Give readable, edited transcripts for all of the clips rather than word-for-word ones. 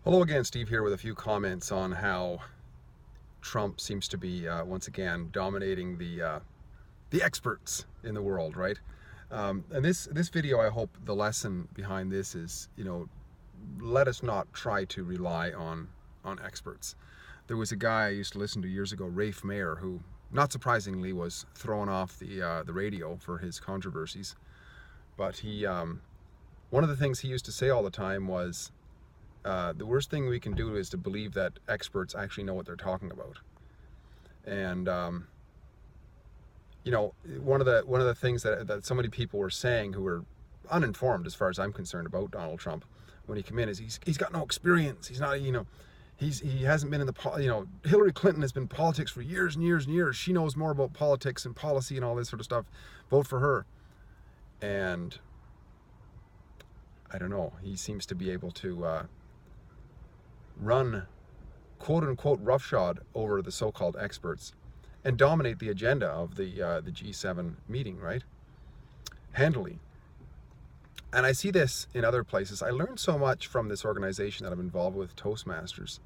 Hello again, Steve here with a few comments on how Trump seems to be once again dominating the experts in the world, right? And this video, I hope the lesson behind this is, let us not try to rely on experts. There was a guy I used to listen to years ago, Rafe Mayer, who, not surprisingly, was thrown off the radio for his controversies. But one of the things he used to say all the time was, the worst thing we can do is to believe that experts actually know what they're talking about. And one of the things that so many people were saying who were uninformed, as far as I'm concerned, about Donald Trump when he came in, is he's got no experience. He's not, he hasn't been in Hillary Clinton has been in politics for years and years and years. She knows more about politics and policy and all this sort of stuff. Vote for her. And I don't know. He seems to be able to run quote-unquote roughshod over the so-called experts and dominate the agenda of the G7 meeting, right? Handily. And I see this in other places. I learned so much from this organization that I'm involved with, Toastmasters,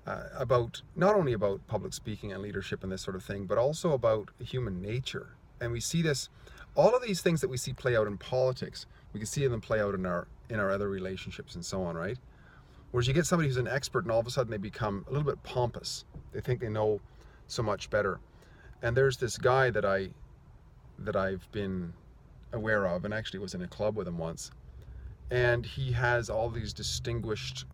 about not only about public speaking and leadership and this sort of thing, but also about human nature. And we see this, all of these things that we see play out in politics, we can see them play out in our other relationships and so on, right? Whereas you get somebody who's an expert and all of a sudden they become a little bit pompous. They think they know so much better. And there's this guy that I've been aware of, and actually was in a club with him once. And he has all these distinguished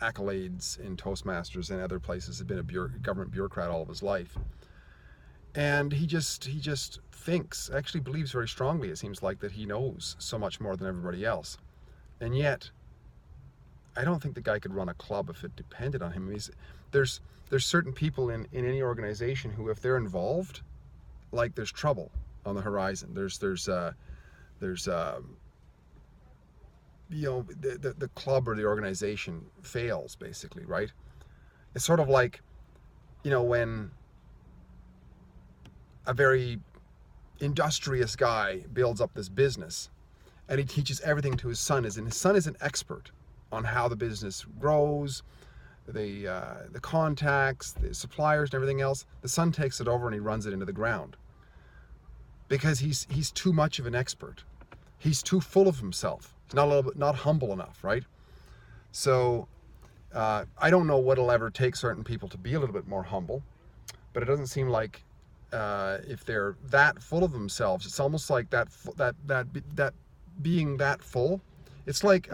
accolades in Toastmasters and other places. He's been a government bureaucrat all of his life. And he just thinks, actually believes very strongly, it seems like, that he knows so much more than everybody else. And yet, I don't think the guy could run a club if it depended on him. There's certain people in any organization who, if they're involved, like, there's trouble on the horizon. The club or the organization fails, basically, right? It's sort of like, when a very industrious guy builds up this business and he teaches everything to his son, and his son is an expert on how the business grows, the contacts, the suppliers and everything else. The son takes it over and he runs it into the ground because he's too much of an expert. He's too full of himself. He's not humble enough, right? So I don't know what'll ever take certain people to be a little bit more humble, but it doesn't seem like if they're that full of themselves, it's almost like that being that full. It's like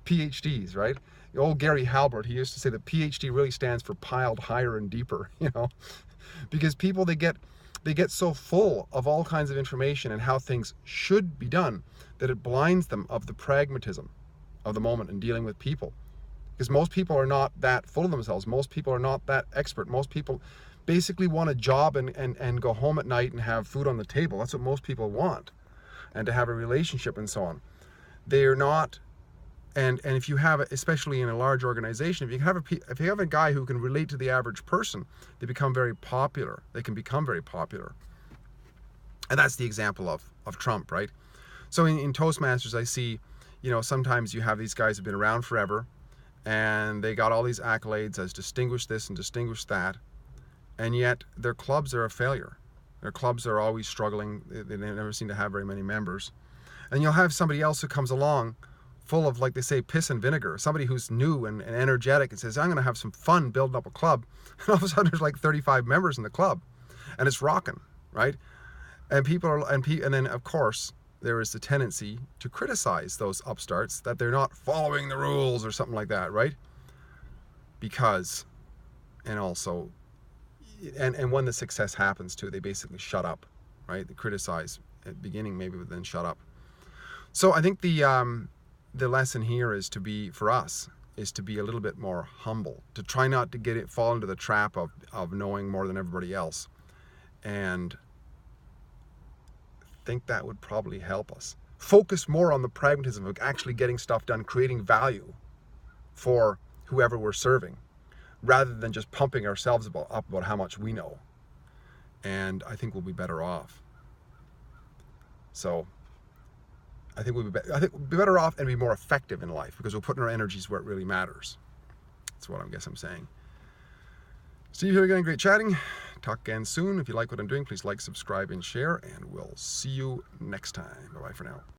PhDs, right? The old Gary Halbert, he used to say that PhD really stands for piled higher and deeper, because people, they get so full of all kinds of information and how things should be done that it blinds them of the pragmatism of the moment in dealing with people. Because most people are not that full of themselves. Most people are not that expert. Most people basically want a job and go home at night and have food on the table. That's what most people want. And to have a relationship and so on. They're not. And if you have, especially in a large organization, if you have a guy who can relate to the average person, they become very popular. They can become very popular. And that's the example of Trump, right? So in Toastmasters, I see, sometimes you have these guys who've been around forever, and they got all these accolades as distinguished this and distinguished that, and yet their clubs are a failure. Their clubs are always struggling. They never seem to have very many members. And you'll have somebody else who comes along full of, like they say, piss and vinegar, somebody who's new and energetic and says, I'm going to have some fun building up a club. And all of a sudden there's like 35 members in the club and it's rocking, right? And and then of course there is the tendency to criticize those upstarts that they're not following the rules or something like that, right? Because, and also, and when the success happens too, they basically shut up, right? They criticize at the beginning maybe, but then shut up. So I think the lesson here is to be a little bit more humble, to try not to fall into the trap of knowing more than everybody else, and think that would probably help us focus more on the pragmatism of actually getting stuff done, creating value for whoever we're serving, rather than just pumping ourselves up about how much we know. And I think we'll be better off. So I think we'll be better off and be more effective in life because we're putting our energies where it really matters. That's what I guess I'm saying. Steve here again, great chatting. Talk again soon. If you like what I'm doing, please like, subscribe, and share, and we'll see you next time. Bye-bye for now.